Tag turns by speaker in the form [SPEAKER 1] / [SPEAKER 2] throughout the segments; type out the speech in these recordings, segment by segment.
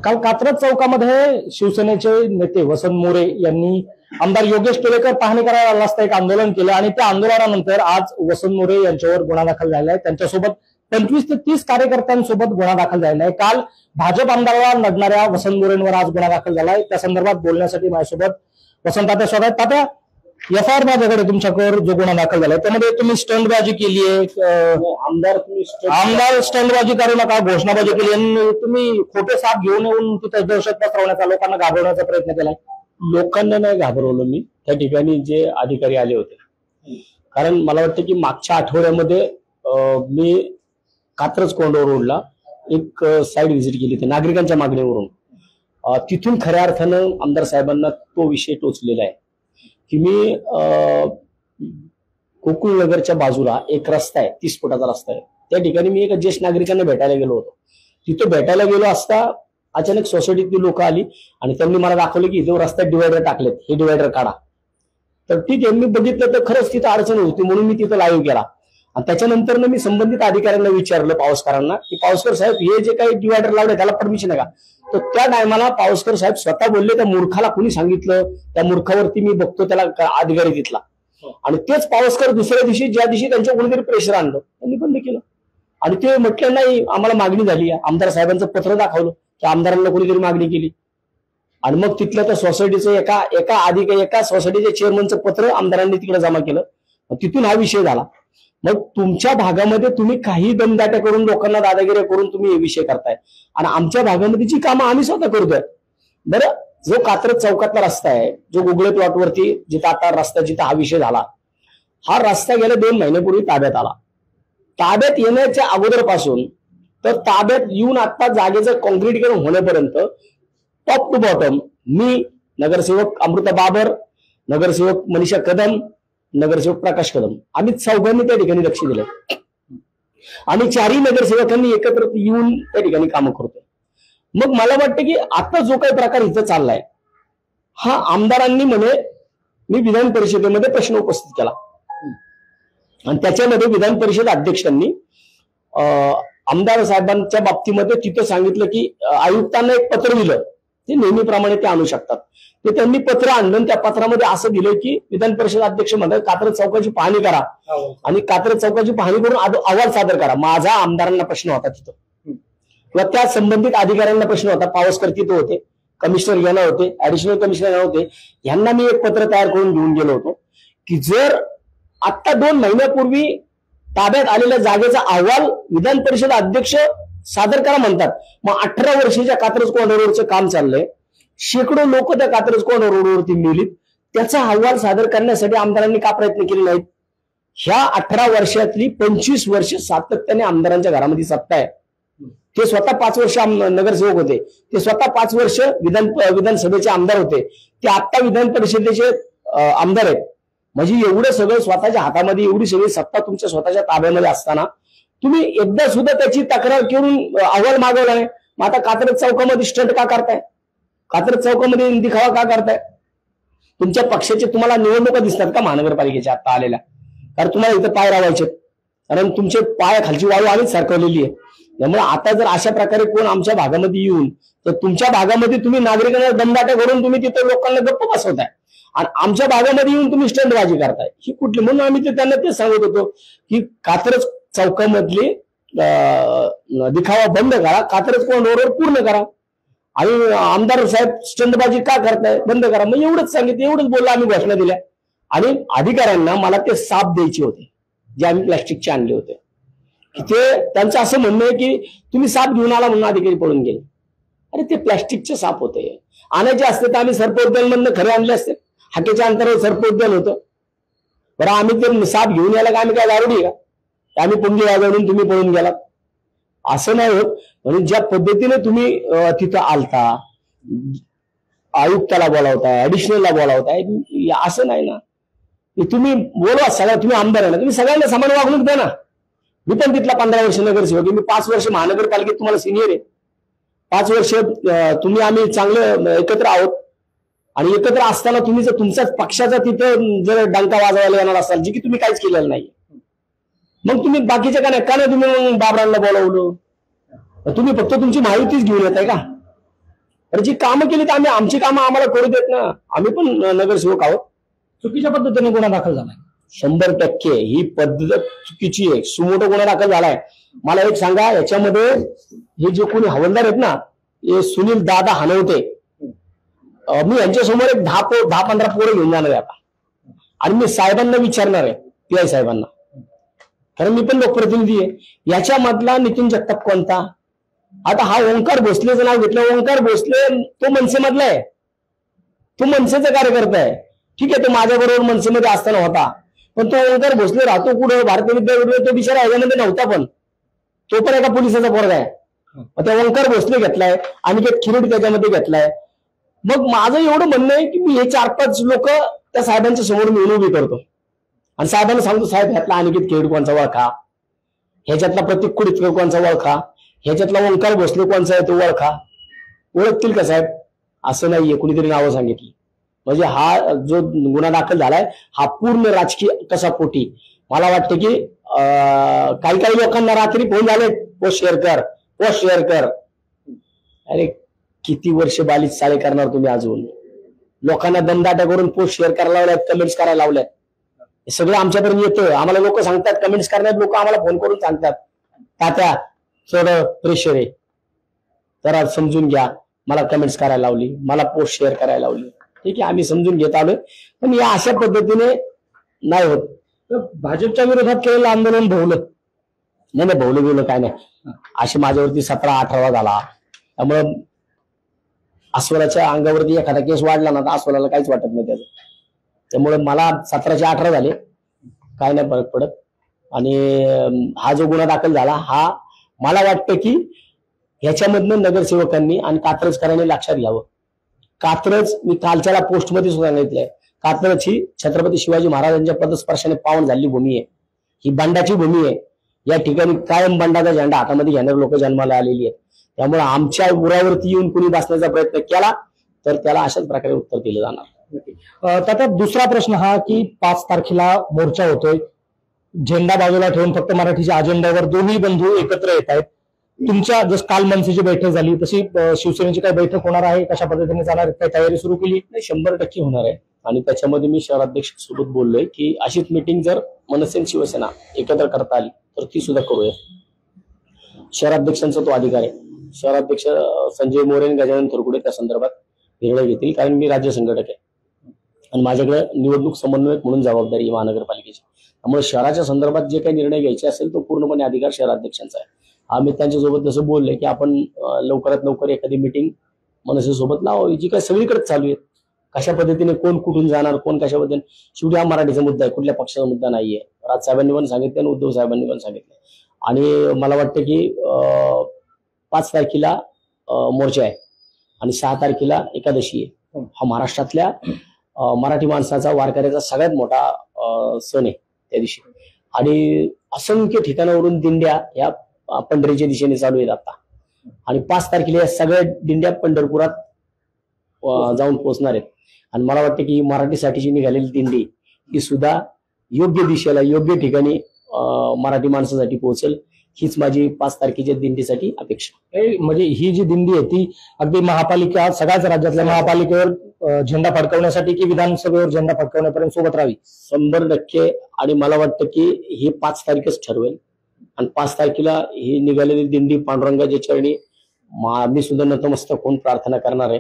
[SPEAKER 1] काल कात्रज चौकामध्ये शिवसेनेचे नेते वसंत मोरे यांनी आमदार योगेश टिलेकर पाहणी करायला आला असता एक आंदोलन केलं आणि त्या आंदोलनानंतर आज वसंत मोरे यांच्यावर गुन्हा दाखल झाला आहे। त्यांच्यासोबत 25 ते 30 कार्यकर्त्यांसोबत गुन्हा दाखल झाला आहे। काल भाजप आमदाराला लढणाऱ्या वसंत मोरेंवर आज गुन्हा दाखल झाला आहे। त्या संदर्भात बोलण्यासाठी माझ्यासोबत वसंत तात्या स्वागत। तात्या, एफआयआर माझ्याकडे तुमच्याकडे जो गुन्हा दाखल झालाय त्यामध्ये तुम्ही स्टंटबाजी केली आहे, आमदार स्टंटबाजी करू नका घोषणाबाजी केली आणि तुम्ही खोटे साप घेऊन येऊन तिथे दहशत पसरवण्याचा, लोकांना घाबरवण्याचा प्रयत्न केलाय।
[SPEAKER 2] लोकांना नाही घाबरवलं मी, त्या ठिकाणी जे अधिकारी आले होते, कारण मला वाटतं की मागच्या आठवड्यामध्ये मी कात्रज कोंडवा रोडला एक साईड व्हिजिट केली होती नागरिकांच्या मागणीवरून। तिथून खऱ्या अर्थानं आमदार साहेबांना तो विषय टोचलेला आहे की मी गोकुळनगरच्या बाजूला एक रस्ता आहे, 30 फुटाचा रस्ता आहे, त्या ठिकाणी मी एका ज्येष्ठ नागरिकांना भेटायला गेलो होतो। तिथे भेटायला गेलो असता अचानक सोसायटीतली लोक आली आणि त्यांनी मला दाखवलं की इथे रस्त्यात डिवायडर टाकलेत, हे डिवायडर काढा। तर ती त्यांनी बघितलं तर खरंच तिथं अडचण होती, म्हणून मी तिथं लाईव्ह केला आणि त्याच्यानंतर मी संबंधित अधिकाऱ्यांना विचारलं, पावसकरांना, की पावसकर साहेब हे जे काही डिवायडर लावले त्याला परमिशन आहे का? तर त्या टायमाला पावसकर साहेब स्वतः बोलले, त्या मूर्खाला कुणी सांगितलं? त्या मूर्खावरती मी बघतो त्याला अधिकारी तिथला। आणि तेच पावसकर दुसऱ्या दिवशी, ज्या दिवशी त्यांच्या कोणीतरी प्रेशर आणलं, त्यांनी बंद केलं आणि ते म्हटलं नाही आम्हाला मागणी झाली आहे। आमदार साहेबांचं पत्र दाखवलं की आमदारांना कोणीतरी मागणी केली आणि मग तिथल्या त्या सोसायटीचं एका सोसायटीच्या चेअरमनचं पत्र आमदारांनी तिकडे जमा केलं। तिथून हा विषय झाला। मग तुमच्या भागामध्ये तुम्ही काही दमदाट्या करून, लोकांना दादागिरी करून तुम्ही हे विषय करताय आणि आमच्या भागामध्ये जी कामं आम्ही स्वतः करतोय। बरं, जो कात्रज चौकातला रस्ता आहे, जो गुगळे प्लॉटवरती जिथं आता रस्ता, जिथं हा विषय झाला, हा रस्ता गेल्या 2 महिन्यापूर्वी ताब्यात आला। ताब्यात येण्याच्या अगोदरपासून तर ताब्यात येऊन आता जागेचं कॉन्क्रीटीकरण होण्यापर्यंत टॉप टू बॉटम मी, नगरसेवक अमृता बाबर, नगरसेवक मनीषा कदम, नगरसेवक प्रकाश कदम, आम्ही चौघांनी त्या ठिकाणी लक्ष दिलं आणि 4ही नगरसेवकांनी एकत्र येऊन त्या ठिकाणी कामं करतोय। मग मला वाटतं की आता जो काही प्रकार इथं चाललाय, हा आमदारांनी म्हणे मी विधान परिषदेमध्ये प्रश्न उपस्थित केला आणि त्याच्यामध्ये विधान परिषद अध्यक्षांनी आमदार साहेबांच्या बाबतीमध्ये तिथं सांगितलं की आयुक्तांना एक पत्र दिलं, ते नेहमीप्रमाणे ते आणू शकतात। ते त्यांनी पत्र आणलं, त्या पत्रामध्ये असं दिलं की विधान परिषद अध्यक्ष म्हणतात कात्रज चौकाची पाहणी करा आणि कात्रज चौकाची पाहणी करून अहवाल सादर करा। माझा आमदारांना प्रश्न होता तिथं, किंवा त्या संबंधित अधिकाऱ्यांना प्रश्न होता, पावसकर तिथं होते, कमिशनर यांना होते, ऍडिशनल कमिशनर यांना होते, यांना मी एक पत्र तयार करून घेऊन गेलो होतो की जर आता 2 महिन्यापूर्वी ताब्यात आलेल्या जागेचा अहवाल विधान परिषद अध्यक्ष सादर करा म्हणतात, मग 18 वर्षाच्या कात्रज कोंढवा रोडचं काम चाललंय, शेकडो लोक त्या कात्रज कोंढवा रोडवरती मिळालीत, त्याचा अहवाल सादर करण्यासाठी आमदारांनी का प्रयत्न केले नाहीत? ह्या 18 वर्षातली 25 वर्ष सातत्याने आमदारांच्या घरामध्ये सत्ता आहे। ते स्वतः 5 वर्ष नगरसेवक होते, ते स्वतः 5 वर्ष विधानसभेचे आमदार होते, ते आता विधान परिषदेचे आमदार आहेत। म्हणजे एवढं सगळं स्वतःच्या हातामध्ये, एवढी सगळी सत्ता तुमच्या स्वतःच्या ताब्यामध्ये असताना तुम्ही एकदा सुद्धा त्याची तक्रार करून अहवाल मागवला नाही। मग आता कात्रज चौकामध्ये स्टंट का करताय? कात्रज चौकामध्ये दिखावा का करताय? तुमच्या पक्षाचे तुम्हाला निवडणुका दिसतात का महानगरपालिकेच्या आता आलेल्या? कारण तुम्हाला इथं पाय रावायचे, कारण तुमचे पाय खालची वाळू आम्हीच सरकवलेली आहे। त्यामुळे आता जर अशा प्रकारे कोण आमच्या भागामध्ये येऊन, तर तुमच्या भागामध्ये तुम्ही नागरिकांना दमदाट्या करून तुम्ही तिथे लोकांना गप्प बसवताय आणि आमच्या भागामध्ये येऊन तुम्ही स्टंटबाजी करताय, ही कुठली? म्हणून आम्ही त्यांना ते सांगत होतो की कात्रज चौकामधली दिखावा बंद करा, कात्रज कोंढवा रोड पूर्ण करा आणि आमदार साहेब स्टंटबाजी का करताय बंद करा। मग एवढंच सांगितलं, एवढंच बोललं, आम्ही घोषणा दिल्या आणि अधिकाऱ्यांना मला ते साप द्यायचे होते जे आम्ही प्लॅस्टिकचे आणले होते। ते त्यांचं असं म्हणणं आहे की तुम्ही साप घेऊन आला म्हणून अधिकारी पळून गेले। अरे ते प्लॅस्टिकचे साप होते, आणायचे असते तर आम्ही सर्पोद्यान मधनं खरे आणले असते, हाकेच्या अंतरावर सर्पोद्यान होतं। बरं, आम्ही ते साप घेऊन यायला का आम्ही काय दारुडी का? आम्ही पुंगी वाजवून तुम्ही पळून गेलात, असं नाही होत। म्हणून ज्या पद्धतीने तुम्ही तिथं आलता, आयुक्ताला बोलावताय, ऍडिशनलला बोलावताय, असं नाही ना। तुम्ही बोलवा सगळ्या, तुम्ही आमदार आहे ना, तुम्ही सगळ्यांना समान वागणूक द्या ना। मी पण तिथला 15 वर्ष नगरसेवक, मी 5 वर्ष महानगरपालिकेत तुम्हाला सिनियर आहे, 5 वर्ष तुम्ही आम्ही चांगलं एकत्र आहोत आणि एकत्र असताना तुम्ही जर तुमच्याच पक्षाचा तिथं जर डंका वाजवायला येणार असाल, जी की तुम्ही काहीच केलेलं नाही, मग तुम्ही बाकीच्या का नाही तुम्ही मग बाबरांना बोलावलं? तुम्ही फक्त तुमची माहितीच घेऊन येत आहे का? तर जी कामं केली तर आम्ही आमची कामं आम्हाला करू देत ना, आम्ही पण नगरसेवक आहोत.
[SPEAKER 1] चुकीच्या पद्धतीने गुन्हा दाखल झालाय.
[SPEAKER 2] 100% ही पद्धत चुकीची आहे. सुमोटो गुन्हा दाखल झालाय. मला एक सांगा, याच्यामध्ये हे जे कोणी हवालदार आहेत ना, हे सुनील दादा हनवते, मी यांच्यासमोर एक 10-15 पोरं घेऊन जाणार आहे आता, आणि मी साहेबांना विचारणार आहे, PI साहेबांना, कारण मी पण लोकप्रतिनिधी आहे. याच्यामधला नितीन जगताप कोणता? आता हा ओंकार भोसलेचं नाव घेतलं. ओंकार भोसले तो मनसेमधला आहे, तो मनसेचा कार्यकर्ता आहे. ठीक आहे, तो माझ्याबरोबर मनसेमध्ये असताना होता, पण तो ओंकार भोसले राहतो कुठं? भारतीय विद्यापीठ. तो बिचारा ह्याच्यामध्ये नव्हता, पण तो पण एका पोलिसाचा पोरगा आहे. मग त्या ओंकार भोसले घेतलाय, अनिकेत खिरोड त्याच्यामध्ये घेतलाय. मग माझं एवढं म्हणणं आहे की मी हे 4-5 लोक त्या साहेबांच्या समोर मी उभी करतो आणि साहेबांना सांगतो, साहेब ह्यातला अनिकेत खिरोड कोणचा ओळखा, ह्याच्यातला प्रतीक कुडीतकर कोणचा ओळखा, ह्याच्यातला ओंकार भोसले कोणचा आहे तो ओळखा. ओळखतील का साहेब? असं नाहीये, कुणीतरी नावं सांगितली. म्हणजे हा जो गुन्हा दाखल झालाय हा पूर्ण राजकीय कसापोटी. मला वाटतं की काही लोकांना रात्री फोन झाले, पोस्ट शेअर कर, पोस्ट शेअर कर. अरे किती वर्ष बालिश चाळे करणार तुम्ही? अजून लोकांना दमदाटा करून पोस्ट शेअर करायला लावल्यात, कमेंट्स करायला लावल्यात. हे सगळं आमच्यापर्यंत येतं. आम्हाला लोक सांगतात, कमेंट्स करण्यात लोक आम्हाला फोन करून सांगतात, तात्या थोडं प्रेशर आहे, जरा समजून घ्या. मला कमेंट्स करायला लावली, मला पोस्ट शेअर करायला लावली. ठीक आहे, आम्ही समजून घेत आलोय, पण या अशा पद्धतीने नाही होत.
[SPEAKER 1] भाजपच्या विरोधात केलेलं आंदोलन भोवलं
[SPEAKER 2] नाही, भवलं काय नाही. असे माझ्यावरती 17-18 झाला. त्यामुळं अस्वलाच्या अंगावरती एखादा केस वाढला ना, तर अस्वलाला काहीच वाटत नाही त्याचं. त्यामुळे मला 17चे 18 झाले, काय नाही फरक पडत. आणि हा जो गुन्हा दाखल झाला, हा मला वाटतं की ह्याच्यामधनं नगरसेवकांनी आणि कात्रजकरांनी लक्षात घ्यावं. कात्रज, मी कालच्याला पोस्टमध्ये सुद्धा सांगितलंय, कात्रज ही छत्रपती शिवाजी महाराजांच्या पदस्पर्शाने पावन झालेली भूमी आहे. ही बंडाची भूमी आहे. या ठिकाणी कायम बंडाचा झेंडा हातामध्ये घेणारे लोक जन्माला आलेली आहेत. त्यामुळे आमच्या उरावरती येऊन कुणी बसण्याचा प्रयत्न केला तर त्याला अशाच प्रकारे उत्तर दिलं जाणार.
[SPEAKER 1] त्याचा दुसरा प्रश्न हा की 5 तारखेला मोर्चा होतोय, झेंडा बाजूला ठेवून फक्त मराठीच्या अजेंड्यावर दोन्ही बंधू एकत्र येत आहेत. तुमच्या जसं काल मनसेची बैठक झाली तशी शिवसेनेची काय बैठक होणार आहे? कशा पद्धतीने जाणार? काय तयारी सुरू केली?
[SPEAKER 2] नाही, 100% होणार आहे. आणि त्याच्यामध्ये मी शहराध्यक्षांसोबत बोललोय की अशीच मीटिंग जर मनसे आणि शिवसेना एकत्र करता आली तर ती सुद्धा करूया. शहराध्यक्षांचा तो अधिकार आहे. शहराध्यक्ष संजय मोरे आणि गजानन थोरकुडे त्या संदर्भात निर्णय घेतील, कारण मी राज्य संघटक आहे आणि माझ्याकडे निवडणूक समन्वयक म्हणून जबाबदारी आहे महानगरपालिकेची. त्यामुळे शहराच्या संदर्भात जे काही निर्णय घ्यायचे असेल तो पूर्णपणे अधिकार शहराध्यक्षांचा आहे. आम्ही त्यांच्यासोबत जसं बोललोय की आपण लवकरात लवकर एखादी मीटिंग मनसेसोबत लावावी, जी काय सगळीकडेच चालू आहे. कशा पद्धतीने कोण कुठून जाणार, कोण कशा पद्धतीने, शेवटी हा मराठीचा मुद्दा आहे, कुठल्या पक्षाचा मुद्दा नाहीये. राजसाहेबांनी पण सांगितलं आणि उद्धव साहेबांनी पण सांगितलं. आणि मला वाटतं की 5 तारखेला मोर्चा आहे आणि 6 तारखेला एकादशी आहे. हा महाराष्ट्रातल्या मराठी माणसाचा, वारकऱ्याचा सगळ्यात मोठा सण आहे त्या दिवशी. आणि असंख्य ठिकाणावरून दिंड्या या पंढरीच्या दिशेने चालू आहेत आता. आणि 5 तारखेला या सगळ्या दिंड्या पंढरपुरात जाऊन पोहोचणार आहेत. आणि मला वाटतं की मराठीसाठीची निघालेली दिंडी ही सुद्धा योग्य दिशेला, योग्य ठिकाणी मराठी माणसासाठी पोहोचेल, हीच माझी 5 तारखेच्या दिंडीसाठी अपेक्षा.
[SPEAKER 1] म्हणजे ही जी दिंडी आहे ती अगदी महापालिका, सगळ्याच राज्यातल्या महापालिकेवर झेंडा फडकवण्यासाठी की विधानसभेवर झेंडा फडकवण्यापर्यंत सोबत राहावी?
[SPEAKER 2] 100%. आणि मला वाटतं की ही 5 तारखेच ठरवेल. आणि 5 तारखेला ही निघालेली दिंडी पांडुरंगाच्या चरणी मी सुद्धा नतमस्तक होऊन प्रार्थना करणार आहे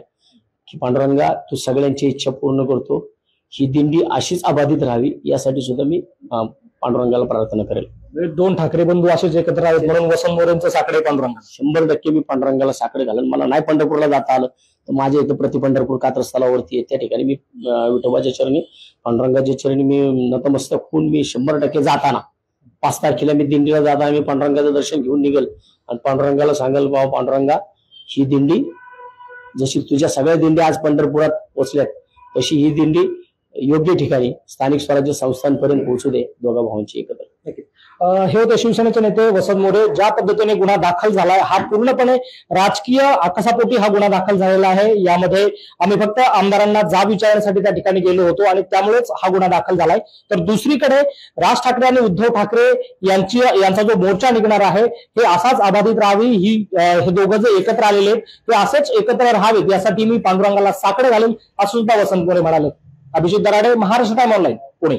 [SPEAKER 2] की पांडुरंगा, तू सगळ्यांची इच्छा पूर्ण करतो, ही दिंडी अशीच अबाधित राहावी यासाठी सुद्धा मी पांडुरंगाला प्रार्थना करेल.
[SPEAKER 1] 2 ठाकरे बंधू असेच एकत्र आहेत म्हणून वसंत मोरेंचं साकडे पांडुरंगा.
[SPEAKER 2] 100% मी पांडुरंगाला साकडे घालेन. मला नाही पंढरपूरला जाता आलं तर माझ्या इथं प्रति पंढरपूर कात्रस्थळावरती आहे, त्या ठिकाणी मी विठोबाच्या चरणी, पांडुरंगाच्या चरणी मी नतमस्तक होऊन मी 100% जाताना 5 तारखेला मी दिंडीला जाताना मी पांडुरंगाचं दर्शन घेऊन निघेल आणि पांडुरंगाला सांगेल, बाबा पांडुरंगा, ही दिंडी जशी तुझ्या सगळ्या दिंड्या आज पंढरपुरात पोहोचल्यात तशी ही दिंडी योग्य ठिकाणी स्थानिक स्वराज्य संस्थांपर्यंत पोहोचू दे, दोघा भावांची एकत्र.
[SPEAKER 1] हे होते शिवसेनेचे नेते वसंत मोरे. ज्या पद्धतीने गुन्हा दाखल झालाय हा पूर्णपणे राजकीय आकसापोटी हा गुन्हा दाखल झालेला आहे. यामध्ये आम्ही फक्त आमदारांना जाब विचारण्यासाठी त्या ठिकाणी गेलो होतो आणि त्यामुळेच हा गुन्हा दाखल झालाय. तर दुसरीकडे राज ठाकरे आणि उद्धव ठाकरे यांचा जो मोर्चा निघणार आहे हे असाच अबाधित राहावी हे दोघं जे एकत्र आलेले आहेत ते असेच एकत्र राहावेत यासाठी मी पांडुरंगाला साकडे घालेन असं सुद्धा वसंत मोरे म्हणाले. Abhijit Darade, Maharashtra time online, Pune.